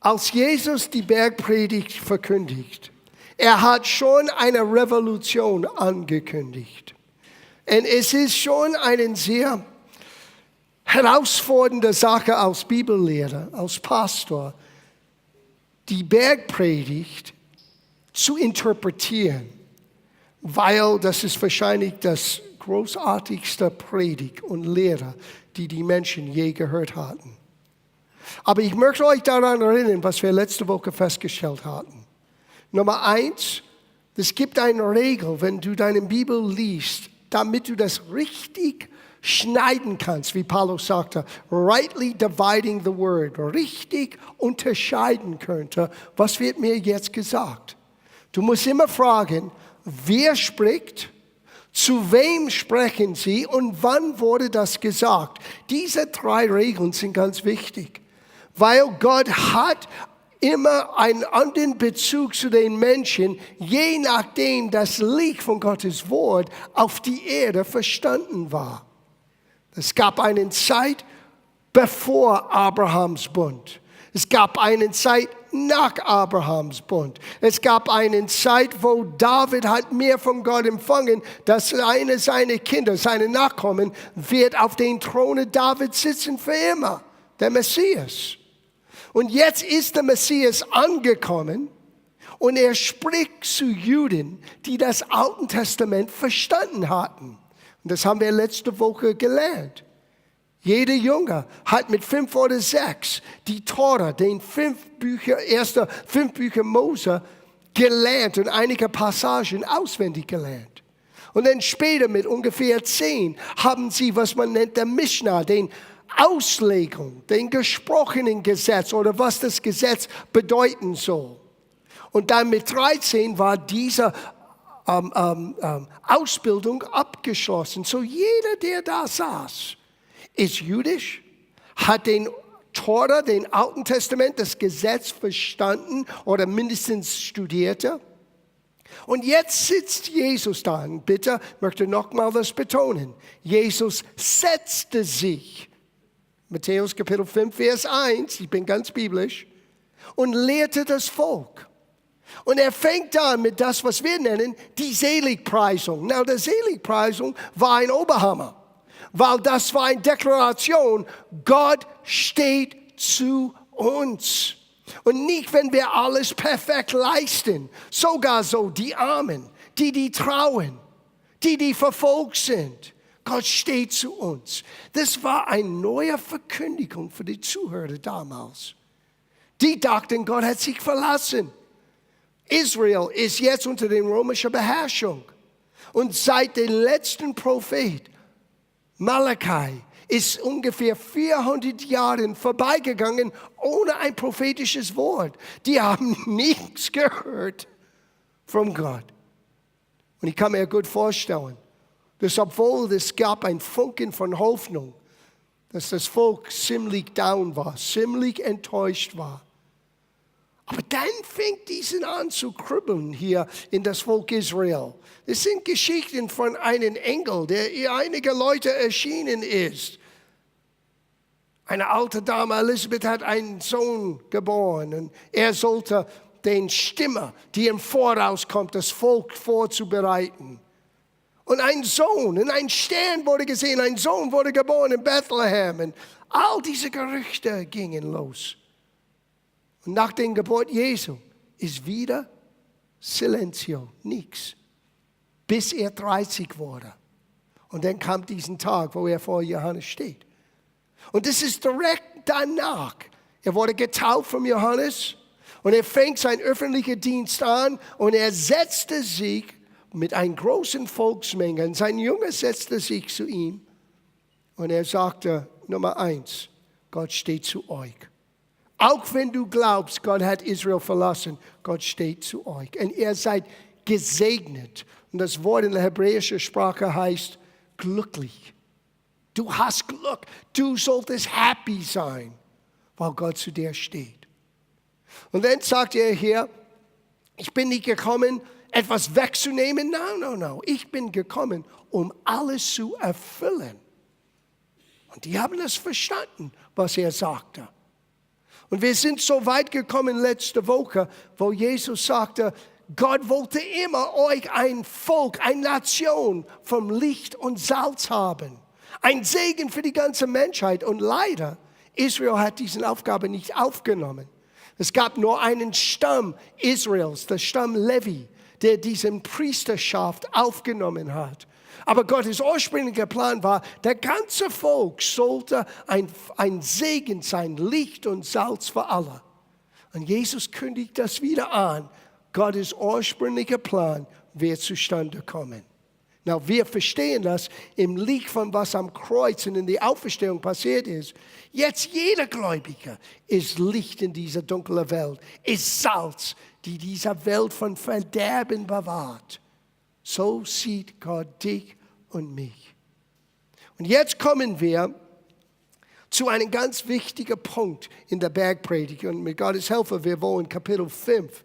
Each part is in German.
Als Jesus die Bergpredigt verkündigt, er hat schon eine Revolution angekündigt. Und es ist schon eine sehr herausfordernde Sache als Bibellehrer, als Pastor, die Bergpredigt zu interpretieren, weil das ist wahrscheinlich das großartigste Predigt und Lehre, die die Menschen je gehört hatten. Aber ich möchte euch daran erinnern, was wir letzte Woche festgestellt hatten. Nummer 1, es gibt eine Regel, wenn du deine Bibel liest, damit du das richtig schneiden kannst, wie Paulus sagte, rightly dividing the word, richtig unterscheiden könnte, was wird mir jetzt gesagt. Du musst immer fragen, wer spricht, zu wem sprechen sie und wann wurde das gesagt. Diese 3 Regeln sind ganz wichtig, weil Gott hat immer einen anderen Bezug zu den Menschen, je nachdem das Licht von Gottes Wort auf die Erde verstanden war. Es gab eine Zeit bevor Abrahams Bund. Es gab eine Zeit nach Abrahams Bund. Es gab eine Zeit, wo David hat mehr von Gott empfangen, dass einer seiner Kinder, seine Nachkommen, wird auf den Thron Davids sitzen für immer, der Messias. Und jetzt ist der Messias angekommen und er spricht zu Juden, die das Alte Testament verstanden hatten. Und das haben wir letzte Woche gelernt. Jeder Junge hat mit 5 oder 6 die Tora, den 5 Bücher Mose gelernt und einige Passagen auswendig gelernt. Und dann später mit ungefähr 10 haben sie, was man nennt, der Mishnah, den Auslegung, den gesprochenen Gesetz oder was das Gesetz bedeuten soll. Und dann mit 13 war diese Ausbildung abgeschlossen. So jeder, der da saß, ist jüdisch, hat den Tora, den Alten Testament, das Gesetz verstanden oder mindestens studierte. Und jetzt sitzt Jesus da. Und bitte, ich möchte nochmal das betonen. Jesus setzte sich, Matthäus Kapitel 5, Vers 1, ich bin ganz biblisch, und lehrte das Volk. Und er fängt an mit das, was wir nennen, die Seligpreisung. Na, die Seligpreisung war ein Oberhammer, weil das war eine Deklaration, Gott steht zu uns. Und nicht, wenn wir alles perfekt leisten, sogar so die Armen, die trauen, die verfolgt sind. Gott steht zu uns. Das war eine neue Verkündigung für die Zuhörer damals. Die dachten, Gott hat sich verlassen. Israel ist jetzt unter der römischen Beherrschung. Und seit dem letzten Prophet, Malachi, ist ungefähr 400 Jahre vorbeigegangen ohne ein prophetisches Wort. Die haben nichts gehört von Gott. Und ich kann mir gut vorstellen, dass obwohl es gab ein Funken von Hoffnung, dass das Volk ziemlich down war, ziemlich enttäuscht war. Aber dann fängt diesen an zu kribbeln hier in das Volk Israel. Das sind Geschichten von einem Engel, der ihr einige Leute erschienen ist. Eine alte Dame, Elisabeth, hat einen Sohn geboren und er sollte den Stimme, die im Voraus kommt, das Volk vorzubereiten. Und ein Sohn, und ein Stern wurde gesehen, ein Sohn wurde geboren in Bethlehem. Und all diese Gerüchte gingen los. Und nach der Geburt Jesu ist wieder Silenzio, nichts, bis er 30 wurde. Und dann kam diesen Tag, wo er vor Johannes steht. Und das ist direkt danach. Er wurde getauft von Johannes und er fängt seinen öffentlichen Dienst an und er setzte sich mit einer großen Volksmenge. Und sein Junge setzte sich zu ihm und er sagte, Nummer 1, Gott steht zu euch. Auch wenn du glaubst, Gott hat Israel verlassen, Gott steht zu euch. Und ihr seid gesegnet. Und das Wort in der hebräischen Sprache heißt glücklich. Du hast Glück. Du solltest happy sein, weil Gott zu dir steht. Und dann sagt er hier, ich bin nicht gekommen, etwas wegzunehmen. No. Ich bin gekommen, um alles zu erfüllen. Und die haben es verstanden, was er sagte. Und wir sind so weit gekommen letzte Woche, wo Jesus sagte, Gott wollte immer euch ein Volk, eine Nation vom Licht und Salz haben. Ein Segen für die ganze Menschheit. Und leider, Israel hat diese Aufgabe nicht aufgenommen. Es gab nur einen Stamm Israels, der Stamm Levi, der diesen Priesterschaft aufgenommen hat. Aber Gottes ursprünglicher Plan war, der ganze Volk sollte ein Segen sein, Licht und Salz für alle. Und Jesus kündigt das wieder an. Gottes ursprünglicher Plan wird zustande kommen. Na, wir verstehen das im Licht von was am Kreuz und in der Auferstehung passiert ist. Jetzt jeder Gläubige ist Licht in dieser dunklen Welt, ist Salz, die dieser Welt von Verderben bewahrt. So sieht Gott dich und mich. Und jetzt kommen wir zu einem ganz wichtigen Punkt in der Bergpredigt. Und mit Gottes Hilfe, wir wollen Kapitel 5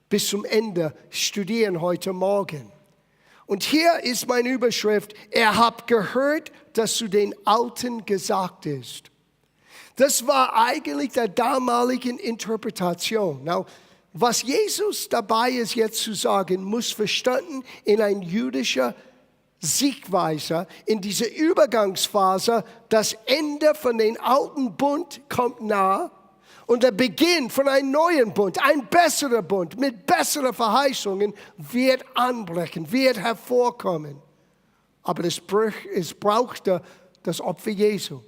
bis zum Ende studieren heute Morgen. Und hier ist meine Überschrift, ihr habt gehört, dass zu den Alten gesagt ist. Das war eigentlich der damaligen Interpretation. Now, was Jesus dabei ist jetzt zu sagen, muss verstanden in ein jüdischer Sichtweise, in dieser Übergangsphase, das Ende von den alten Bund kommt nah und der Beginn von einem neuen Bund, ein besserer Bund mit besseren Verheißungen wird anbrechen, wird hervorkommen. Aber es brauchte das Opfer Jesu,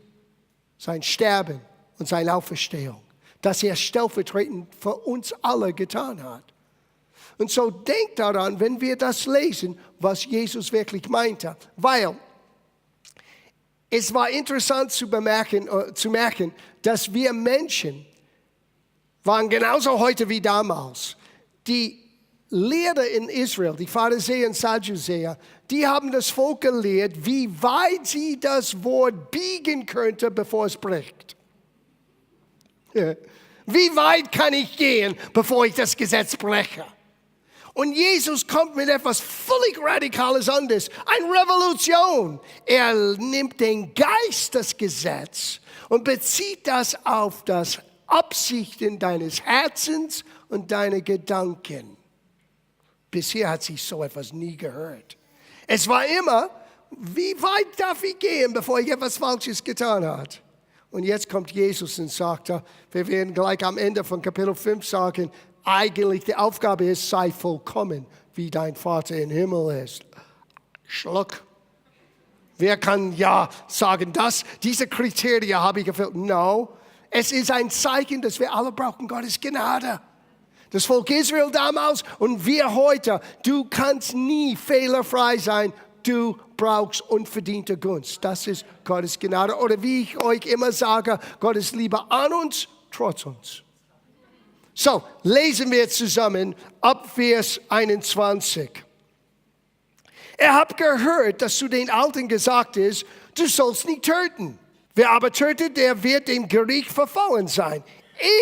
sein Sterben und seine Auferstehung, das er stellvertretend für uns alle getan hat. Und so denkt daran, wenn wir das lesen, was Jesus wirklich meinte. Weil es war interessant zu merken, dass wir Menschen waren genauso heute wie damals. Die Lehrer in Israel, die Pharisäer und Sadduzäer, die haben das Volk gelehrt, wie weit sie das Wort biegen könnte, bevor es bricht. Wie weit kann ich gehen, bevor ich das Gesetz breche? Und Jesus kommt mit etwas völlig Radikales anderes, eine Revolution. Er nimmt den Geist des Gesetzes und bezieht das auf das Absichten deines Herzens und deine Gedanken. Bisher hat sich so etwas nie gehört. Es war immer, wie weit darf ich gehen, bevor ich etwas Falsches getan habe? Und jetzt kommt Jesus und sagt, wir werden gleich am Ende von Kapitel 5 sagen, eigentlich die Aufgabe ist, sei vollkommen, wie dein Vater im Himmel ist. Schluck. Wer kann ja sagen, diese Kriterien habe ich erfüllt? No. Es ist ein Zeichen, dass wir alle brauchen Gottes Gnade. Das Volk Israel damals und wir heute. Du kannst nie fehlerfrei sein. Du brauchst unverdiente Gunst. Das ist Gottes Gnade. Oder wie ich euch immer sage, Gottes Liebe an uns, trotz uns. So, lesen wir zusammen ab Vers 21. Ihr habt gehört, dass zu den Alten gesagt ist, du sollst nicht töten. Wer aber tötet, der wird dem Gericht verfallen sein.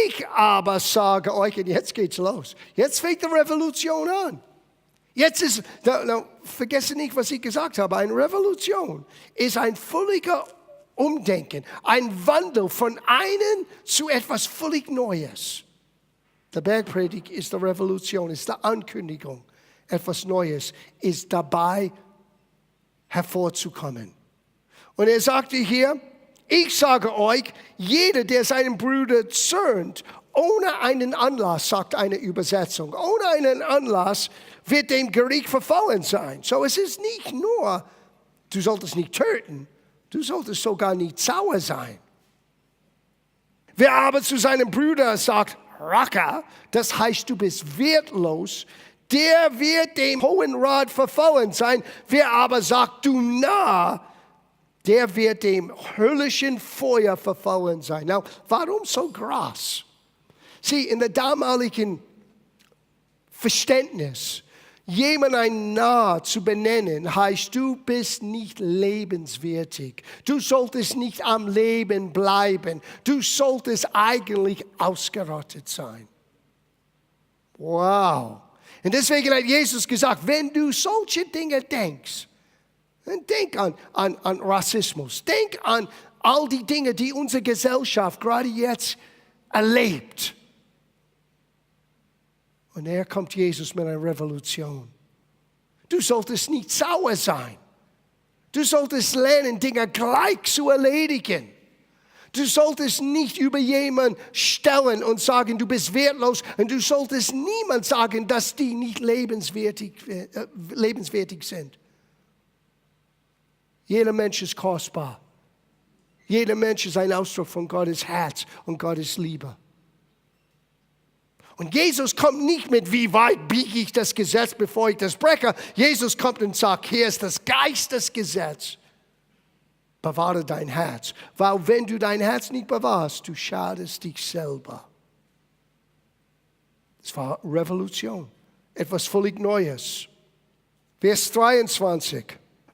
Ich aber sage euch, und jetzt geht's los. Jetzt fängt die Revolution an. Jetzt ist, vergesse nicht, was ich gesagt habe, eine Revolution ist ein völliger Umdenken, ein Wandel von einem zu etwas völlig Neues. Der Bergpredigt ist die Revolution, ist die Ankündigung. Etwas Neues ist dabei hervorzukommen. Und er sagte hier, ich sage euch, jeder, der seinen Bruder zürnt, ohne einen Anlass, sagt eine Übersetzung, ohne einen Anlass wird dem Gericht verfallen sein. So es ist nicht nur, du solltest nicht töten, du solltest sogar nicht sauer sein. Wer aber zu seinem Bruder sagt, Raka, das heißt, du bist wertlos, der wird dem Hohen Rat verfallen sein. Wer aber sagt, du Narr, der wird dem höllischen Feuer verfallen sein. Now, warum so krass? Sieh, in der damaligen Verständnis, jemand ein Narr zu benennen, heißt, du bist nicht lebenswertig. Du solltest nicht am Leben bleiben. Du solltest eigentlich ausgerottet sein. Wow. Und deswegen hat Jesus gesagt, wenn du solche Dinge denkst, dann denk an Rassismus. Denk an all die Dinge, die unsere Gesellschaft gerade jetzt erlebt. Und hier kommt Jesus mit einer Revolution. Du solltest nicht sauer sein. Du solltest lernen, Dinge gleich zu erledigen. Du solltest nicht über jemanden stellen und sagen, du bist wertlos. Und du solltest niemand sagen, dass die nicht lebenswertig sind. Jeder Mensch ist kostbar. Jeder Mensch ist ein Ausdruck von Gottes Herz und Gottes Liebe. Und Jesus kommt nicht mit, wie weit biege ich das Gesetz, bevor ich das breche. Jesus kommt und sagt, hier ist das Geist des Gesetzes. Bewahre dein Herz. Weil wenn du dein Herz nicht bewahrst, du schadest dich selber. Es war Revolution. Etwas völlig Neues. Vers 23.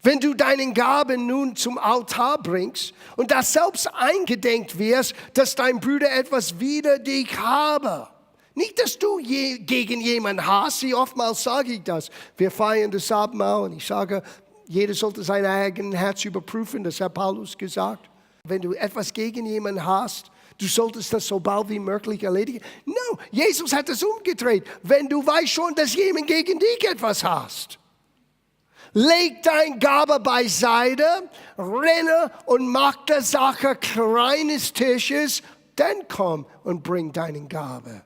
Wenn du deinen Gaben nun zum Altar bringst und da selbst eingedenk wirst, dass dein Bruder etwas wider dich habe. Nicht, dass du gegen jemanden hast, wie oftmals sage ich das. Wir feiern das Abendmahl und ich sage, jeder sollte sein eigenes Herz überprüfen, das hat Paulus gesagt. Wenn du etwas gegen jemanden hast, du solltest das so bald wie möglich erledigen. No, Jesus hat es umgedreht. Wenn du weißt schon, dass jemand gegen dich etwas hast, leg dein Gabe beiseite, renne und mach der Sache kleines Tisches, dann komm und bring deinen Gabe.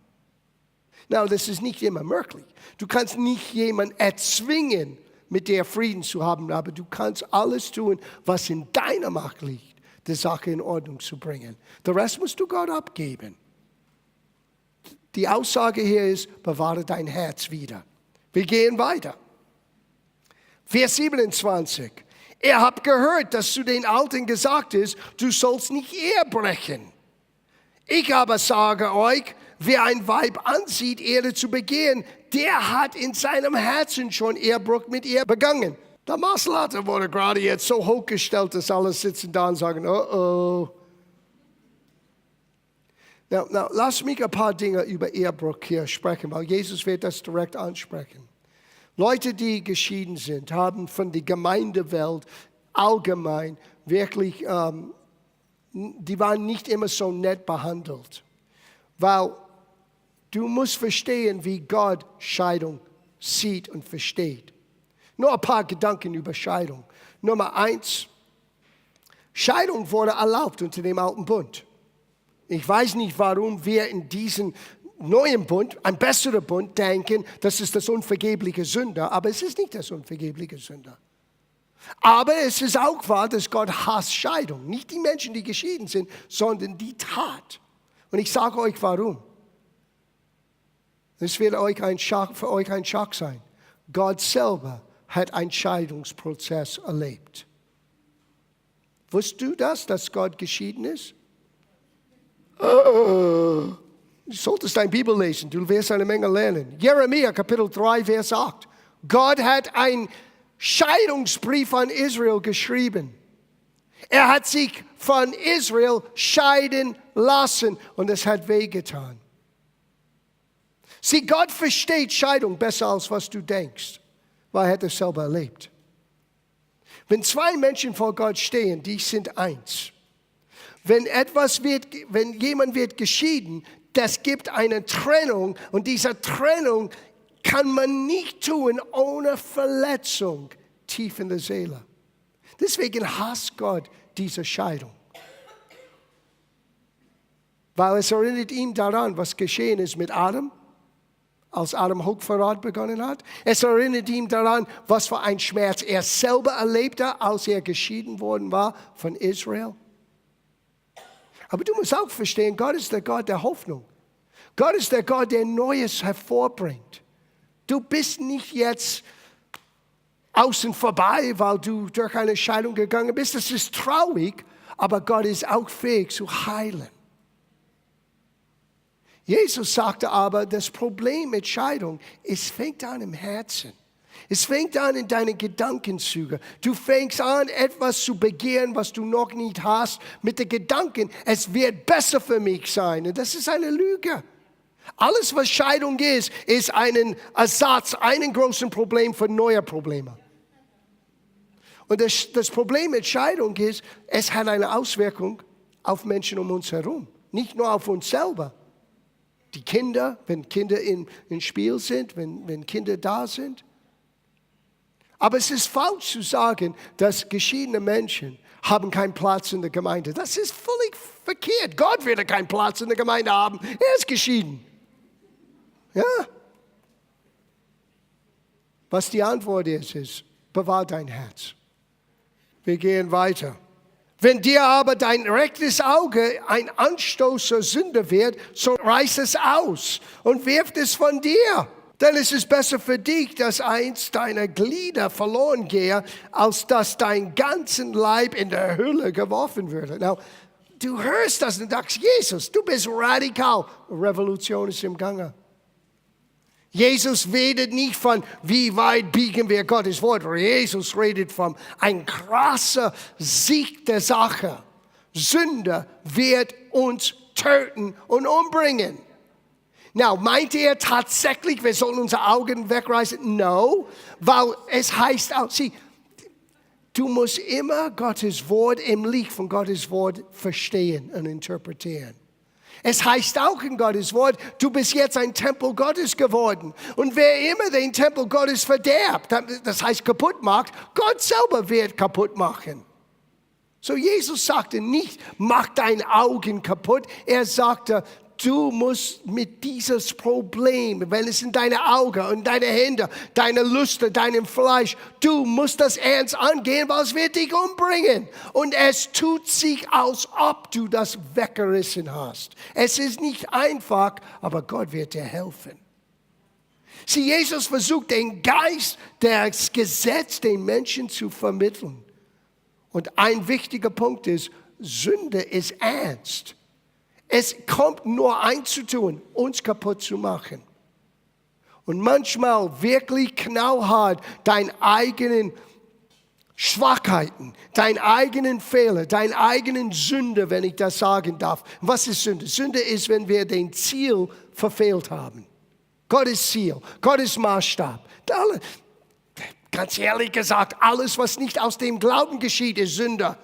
Na, das ist nicht immer möglich. Du kannst nicht jemanden erzwingen, mit dir Frieden zu haben, aber du kannst alles tun, was in deiner Macht liegt, die Sache in Ordnung zu bringen. Den Rest musst du Gott abgeben. Die Aussage hier ist, bewahre dein Herz wieder. Wir gehen weiter. Vers 27. Ihr habt gehört, dass zu den Alten gesagt ist, du sollst nicht Ehe brechen. Ich aber sage euch, wer ein Weib ansieht, Ehre zu begehen, der hat in seinem Herzen schon Ehebruch mit ihr begangen. Der Maßlatte wurde gerade jetzt so hochgestellt, dass alle sitzen da und sagen, oh. Now, lass mich ein paar Dinge über Ehebruch hier sprechen, weil Jesus wird das direkt ansprechen. Leute, die geschieden sind, haben von der Gemeindewelt allgemein wirklich, die waren nicht immer so nett behandelt. Weil du musst verstehen, wie Gott Scheidung sieht und versteht. Nur ein paar Gedanken über Scheidung. Nummer 1, Scheidung wurde erlaubt unter dem alten Bund. Ich weiß nicht, warum wir in diesem neuen Bund, ein besserer Bund, denken, das ist das unvergebliche Sünder. Aber es ist nicht das unvergebliche Sünder. Aber es ist auch wahr, dass Gott hasst Scheidung. Nicht die Menschen, die geschieden sind, sondern die Tat. Und ich sage euch, warum. Es wird für euch ein Schock sein. Gott selber hat einen Scheidungsprozess erlebt. Wusstest du das, dass Gott geschieden ist? Du solltest deine Bibel lesen, du wirst eine Menge lernen. Jeremia, Kapitel 3, Vers 8. Gott hat einen Scheidungsbrief an Israel geschrieben. Er hat sich von Israel scheiden lassen und es hat wehgetan. Sieh, Gott versteht Scheidung besser, als was du denkst, weil er hat es selber erlebt. Wenn zwei Menschen vor Gott stehen, die sind eins. Wenn jemand wird geschieden, das gibt eine Trennung und diese Trennung kann man nicht tun ohne Verletzung tief in der Seele. Deswegen hasst Gott diese Scheidung. Weil es erinnert ihn daran, was geschehen ist mit Adam, als Adam Hochverrat begonnen hat. Es erinnert ihn daran, was für ein Schmerz er selber erlebte, als er geschieden worden war von Israel. Aber du musst auch verstehen, Gott ist der Gott der Hoffnung. Gott ist der Gott, der Neues hervorbringt. Du bist nicht jetzt außen vorbei, weil du durch eine Scheidung gegangen bist. Das ist traurig, aber Gott ist auch fähig zu heilen. Jesus sagte aber, das Problem mit Scheidung, es fängt an im Herzen. Es fängt an in deinen Gedankenzügen. Du fängst an, etwas zu begehren, was du noch nicht hast, mit den Gedanken, es wird besser für mich sein. Und das ist eine Lüge. Alles, was Scheidung ist ein Ersatz, ein großes Problem für neue Probleme. Und das Problem mit Scheidung ist, es hat eine Auswirkung auf Menschen um uns herum. Nicht nur auf uns selber, Die Kinder, wenn Kinder im Spiel sind, wenn Kinder da sind. Aber es ist falsch zu sagen, dass geschiedene Menschen haben keinen Platz in der Gemeinde. Das ist völlig verkehrt. Gott wird keinen Platz in der Gemeinde haben. Er ist geschieden. Ja? Was die Antwort ist, bewahr dein Herz. Wir gehen weiter. Wenn dir aber dein rechtes Auge ein Anstoß zur Sünde wird, so reiß es aus und wirf es von dir. Denn es ist besser für dich, dass eins deiner Glieder verloren gehe, als dass dein ganzen Leib in der Hölle geworfen würde. Now, du hörst das und sagst, Jesus, du bist radikal. Revolution ist im Gange. Jesus redet nicht von, wie weit biegen wir Gottes Wort. Jesus redet von ein krasser Sieg der Sache. Sünde wird uns töten und umbringen. Now, meint er tatsächlich, wir sollen unsere Augen wegreißen? No, weil es heißt auch, sieh, du musst immer Gottes Wort im Licht von Gottes Wort verstehen und interpretieren. Es heißt auch in Gottes Wort, du bist jetzt ein Tempel Gottes geworden. Und wer immer den Tempel Gottes verderbt, das heißt kaputt macht, Gott selber wird kaputt machen. So Jesus sagte nicht, mach deine Augen kaputt. Er sagte, du musst mit dieses Problem, wenn es in deine Augen und deine Hände, deine Lüste, deinem Fleisch, du musst das ernst angehen, weil es wird dich umbringen. Und es tut sich, als ob du das weggerissen hast. Es ist nicht einfach, aber Gott wird dir helfen. Sieh, Jesus versucht, den Geist des Gesetzes den Menschen zu vermitteln. Und ein wichtiger Punkt ist, Sünde ist ernst. Es kommt nur eins zu tun, uns kaputt zu machen. Und manchmal wirklich knallhart deine eigenen Schwachheiten, deine eigenen Fehler, deine eigenen Sünde, wenn ich das sagen darf. Was ist Sünde? Sünde ist, wenn wir den Ziel verfehlt haben. Gottes Ziel, Gottes Maßstab. Ganz ehrlich gesagt, alles, was nicht aus dem Glauben geschieht, ist Sünde.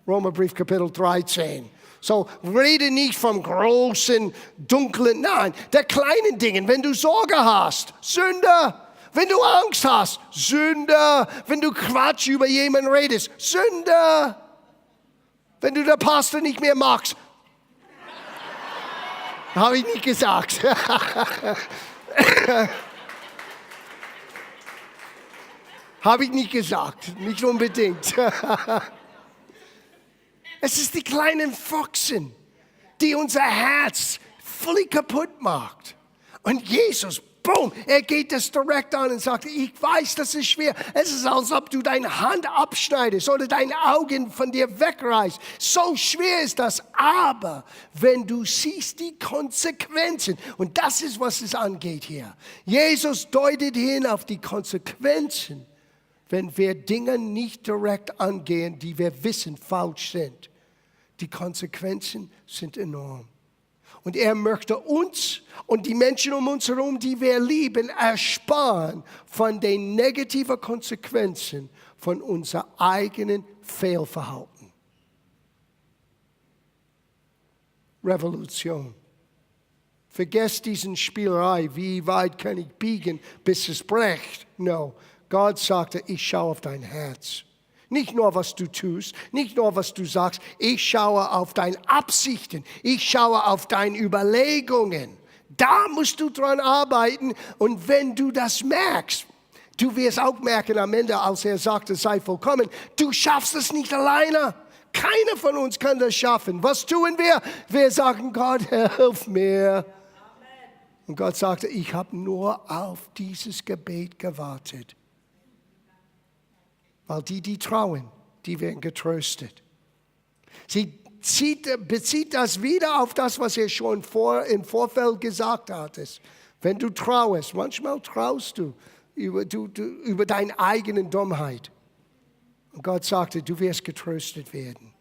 Römerbrief Kapitel 13. So, rede nicht vom großen, dunklen, nein, der kleinen Dingen. Wenn du Sorge hast, Sünde. Wenn du Angst hast, Sünde. Wenn du Quatsch über jemanden redest, Sünde. Wenn du den Pastor nicht mehr magst. Habe ich nicht gesagt. Habe ich nicht gesagt, nicht unbedingt. Es ist die kleinen Foxen, die unser Herz völlig kaputt macht. Und Jesus, boom, er geht das direkt an und sagt, ich weiß, das ist schwer. Es ist, als ob du deine Hand abschneidest oder deine Augen von dir wegreißt. So schwer ist das. Aber wenn du siehst die Konsequenzen, und das ist, was es angeht hier. Jesus deutet hin auf die Konsequenzen, wenn wir Dinge nicht direkt angehen, die wir wissen falsch sind. Die Konsequenzen sind enorm. Und er möchte uns und die Menschen um uns herum, die wir lieben, ersparen von den negativen Konsequenzen von unserem eigenen Fehlverhalten. Revolution. Vergesst diesen Spielerei, wie weit kann ich biegen, bis es bricht. No. Gott sagte, ich schaue auf dein Herz. Nicht nur, was du tust, nicht nur, was du sagst. Ich schaue auf deine Absichten. Ich schaue auf deine Überlegungen. Da musst du dran arbeiten. Und wenn du das merkst, du wirst auch merken am Ende, als er sagte, sei vollkommen, du schaffst es nicht alleine. Keiner von uns kann das schaffen. Was tun wir? Wir sagen, Gott, hilf mir. Und Gott sagte, ich habe nur auf dieses Gebet gewartet. Weil die trauen, die werden getröstet. Sie bezieht das wieder auf das, was er schon im Vorfeld gesagt hat. Wenn du trauest, manchmal traust du über deine eigene Dummheit. Und Gott sagte, du wirst getröstet werden.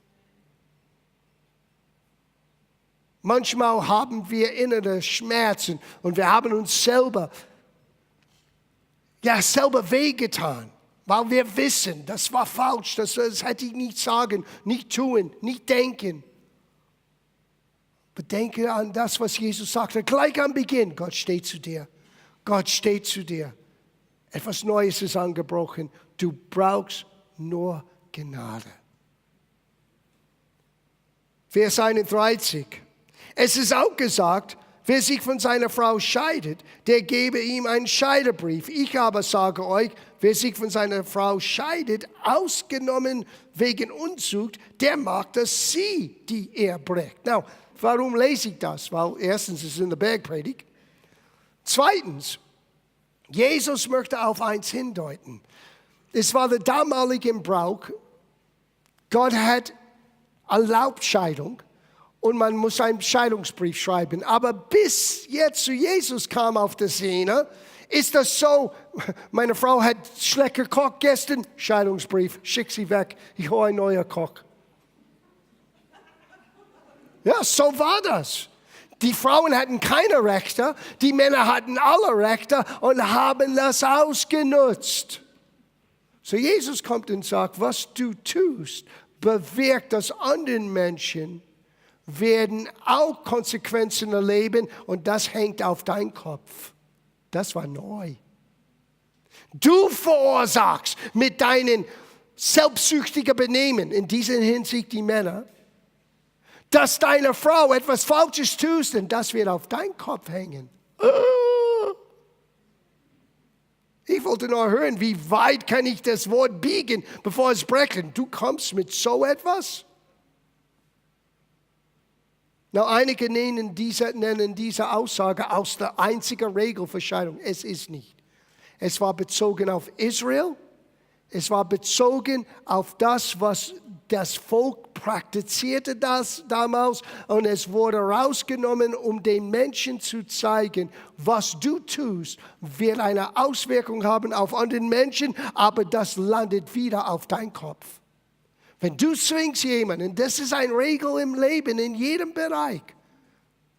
Manchmal haben wir innere Schmerzen und wir haben uns selber wehgetan. Weil wir wissen, das war falsch, das hätte ich nicht sagen, nicht tun, nicht denken. Bedenke an das, was Jesus sagte, gleich am Beginn. Gott steht zu dir. Gott steht zu dir. Etwas Neues ist angebrochen. Du brauchst nur Gnade. Vers 31. Es ist auch gesagt, wer sich von seiner Frau scheidet, der gebe ihm einen Scheidebrief. Ich aber sage euch, wer sich von seiner Frau scheidet, ausgenommen wegen Unzucht, der mag, dass sie die Ehe bricht. Now, warum lese ich das? Weil erstens ist es in der Bergpredigt. Zweitens, Jesus möchte auf eins hindeuten. Es war der damalige Brauch. Gott hat erlaubt Scheidung und man muss einen Scheidungsbrief schreiben. Aber bis jetzt zu Jesus kam auf die Szene, ist das so, meine Frau hat schlecht gekocht gestern, Scheidungsbrief, schick sie weg, ich hole einen neuen Koch. Ja, so war das. Die Frauen hatten keine Rechte, die Männer hatten alle Rechte und haben das ausgenutzt. So Jesus kommt und sagt, was du tust, bewirkt, dass anderen Menschen werden auch Konsequenzen erleben und das hängt auf deinen Kopf. Das war neu. Du verursachst mit deinen selbstsüchtigen Benehmen, in dieser Hinsicht die Männer, dass deine Frau etwas Falsches tust und das wird auf deinen Kopf hängen. Ich wollte nur hören, wie weit kann ich das Wort biegen, bevor es brechen. Du kommst mit so etwas? Now, einige nennen diese Aussage aus der einzigen Regel für Scheidung. Es ist nicht. Es war bezogen auf Israel. Es war bezogen auf das, was das Volk praktizierte damals. Und es wurde rausgenommen, um den Menschen zu zeigen, was du tust, wird eine Auswirkung haben auf andere Menschen, aber das landet wieder auf deinen Kopf. Wenn du zwingst jemanden, das ist eine Regel im Leben, in jedem Bereich,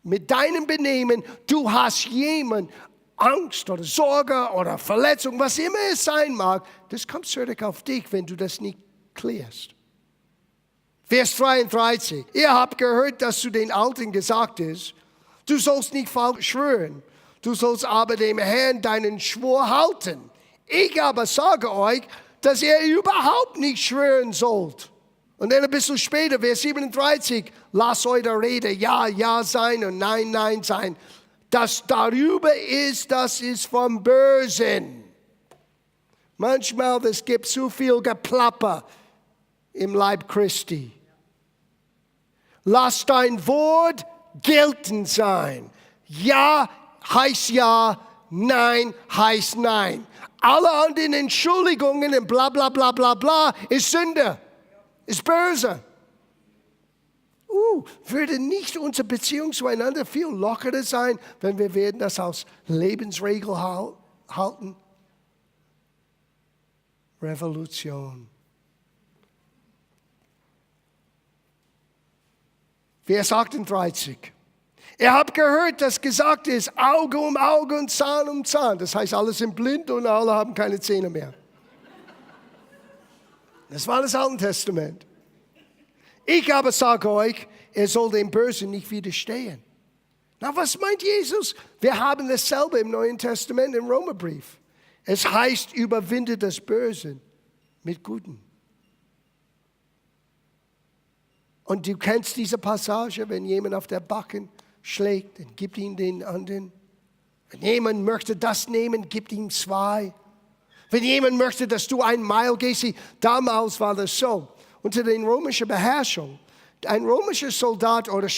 mit deinem Benehmen, du hast jemanden, Angst oder Sorge oder Verletzung, was immer es sein mag, das kommt zurück auf dich, wenn du das nicht klärst. Vers 33. Ihr habt gehört, dass zu den Alten gesagt ist, du sollst nicht falsch schwören, du sollst aber dem Herrn deinen Schwur halten. Ich aber sage euch, dass ihr überhaupt nicht schwören sollt. Und dann ein bisschen später, Vers 37, lasst eure Rede ja, ja sein und nein, nein sein. Das darüber ist, das ist vom Bösen. Manchmal, es gibt zu viel Geplapper im Leib Christi. Lass dein Wort geltend sein. Ja heißt ja, nein heißt nein. Alle anderen Entschuldigungen und bla bla bla bla bla ist Sünde, ist böse. Würde nicht unsere Beziehung zueinander viel lockerer sein, wenn wir werden das als Lebensregel halten? Revolution. Vers 38. Ihr habt gehört, dass gesagt ist, Auge um Auge und Zahn um Zahn. Das heißt, alle sind blind und alle haben keine Zähne mehr. Das war das Alte Testament. Ich aber sage euch, er soll dem Bösen nicht widerstehen. Na, was meint Jesus? Wir haben dasselbe im Neuen Testament im Römerbrief. Es heißt, überwinde das Böse mit Guten. Und du kennst diese Passage, wenn jemand auf der Backen schlägt, dann gib ihm den anderen. Wenn jemand möchte das nehmen, gib ihm 2. Wenn jemand möchte, dass du 1 Mile gehst, damals war das so. Unter den römischen Beherrschung, ein römischer Soldat oder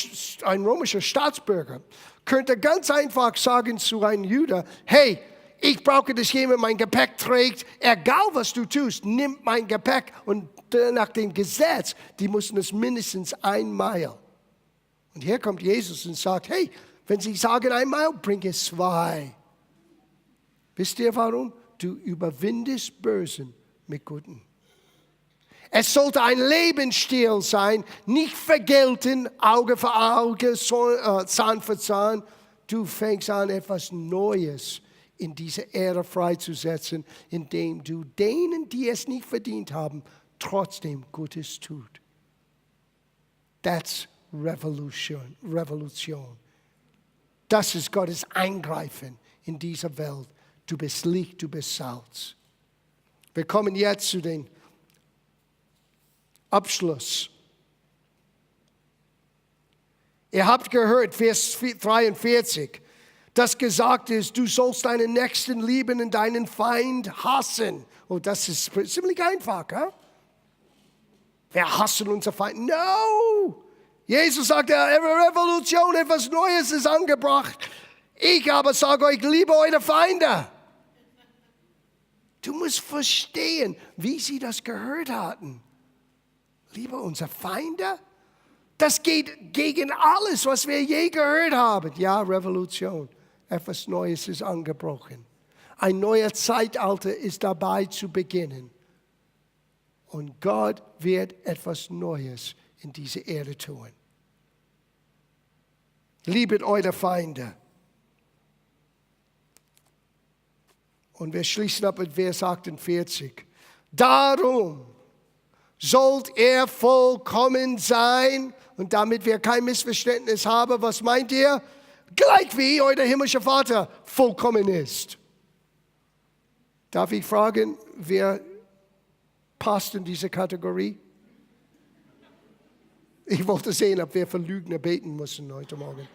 ein römischer Staatsbürger könnte ganz einfach sagen zu einem Jude, hey, ich brauche, dass jemand mein Gepäck trägt, egal was du tust, nimm mein Gepäck. Und nach dem Gesetz, die mussten es mindestens 1 Mile. Und hier kommt Jesus und sagt, hey, wenn sie sagen 1 Mile, bring es 2. Wisst ihr warum? Du überwindest Bösen mit Guten. Es sollte ein Lebensstil sein, nicht vergelten, Auge für Auge, Zahn für Zahn. Du fängst an, etwas Neues in diese Erde freizusetzen, indem du denen, die es nicht verdient haben, trotzdem Gutes tut. That's Revolution. Das ist Gottes Eingreifen in dieser Welt. Du bist Licht, du bist Salz. Wir kommen jetzt zu dem Abschluss. Ihr habt gehört, Vers 43, dass gesagt ist, du sollst deinen Nächsten lieben und deinen Feind hassen. Oh, das ist ziemlich einfach, ja? Wir hassen unsere Feind. No! Jesus sagt, Revolution, etwas Neues ist angebracht. Ich aber sage euch, liebe eure Feinde. Du musst verstehen, wie sie das gehört hatten. Liebe unsere Feinde? Das geht gegen alles, was wir je gehört haben. Ja, Revolution. Etwas Neues ist angebrochen. Ein neues Zeitalter ist dabei zu beginnen. Und Gott wird etwas Neues in diese Erde tun. Liebet eure Feinde. Und wir schließen ab mit Vers 48. Darum sollt ihr vollkommen sein. Und damit wir kein Missverständnis haben, was meint ihr? Gleich wie euer himmlischer Vater vollkommen ist. Darf ich fragen, wer passt in diese Kategorie? Ich wollte sehen, ob wir für Lügner beten müssen heute Morgen.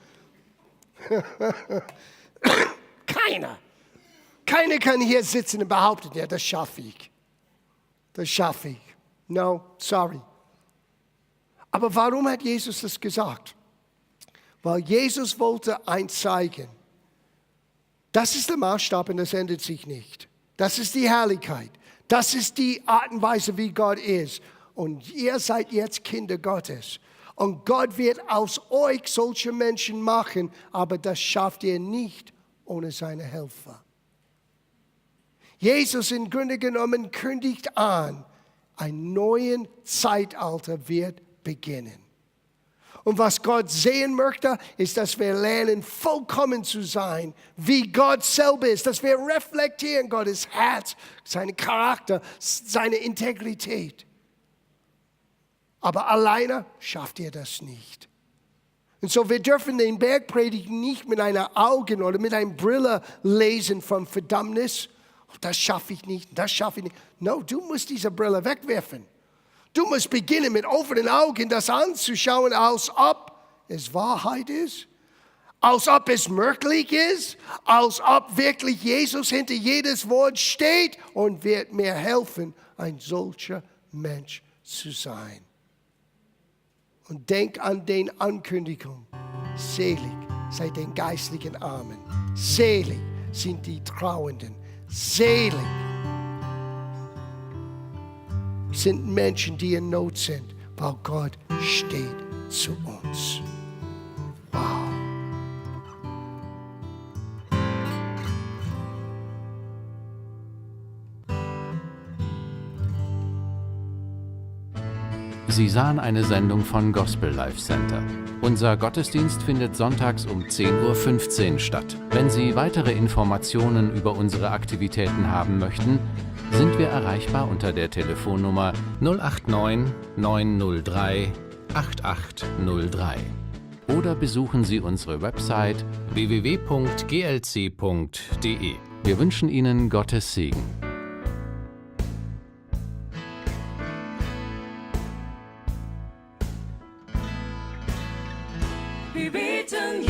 Keiner. Keiner kann hier sitzen und behaupten, ja, das schaffe ich. Das schaffe ich. No, sorry. Aber warum hat Jesus das gesagt? Weil Jesus wollte eins zeigen. Das ist der Maßstab und das ändert sich nicht. Das ist die Herrlichkeit. Das ist die Art und Weise, wie Gott ist. Und ihr seid jetzt Kinder Gottes. Und Gott wird aus euch solche Menschen machen, aber das schafft ihr nicht ohne seine Helfer. Jesus im Grunde genommen kündigt an, ein neues Zeitalter wird beginnen. Und was Gott sehen möchte, ist, dass wir lernen, vollkommen zu sein, wie Gott selber ist. Dass wir reflektieren Gottes Herz, seinen Charakter, seine Integrität. Aber alleine schafft ihr das nicht. Und so, wir dürfen den Bergpredigt nicht mit einer Augen oder mit einer Brille lesen von Verdammnis. Das schaffe ich nicht, das schaffe ich nicht. No, du musst diese Brille wegwerfen. Du musst beginnen, mit offenen Augen das anzuschauen, als ob es Wahrheit ist, als ob es möglich ist, als ob wirklich Jesus hinter jedes Wort steht und wird mir helfen, ein solcher Mensch zu sein. Und denk an den Ankündigung. Selig sei den geistlichen Armen. Selig sind die Trauenden. Selig sind Menschen, die in Not sind, weil Gott steht zu uns. Wow. Sie sahen eine Sendung von Gospel Life Center. Unser Gottesdienst findet sonntags um 10:15 Uhr statt. Wenn Sie weitere Informationen über unsere Aktivitäten haben möchten, sind wir erreichbar unter der Telefonnummer 089 903 8803. Oder besuchen Sie unsere Website www.glc.de. Wir wünschen Ihnen Gottes Segen. Wir beten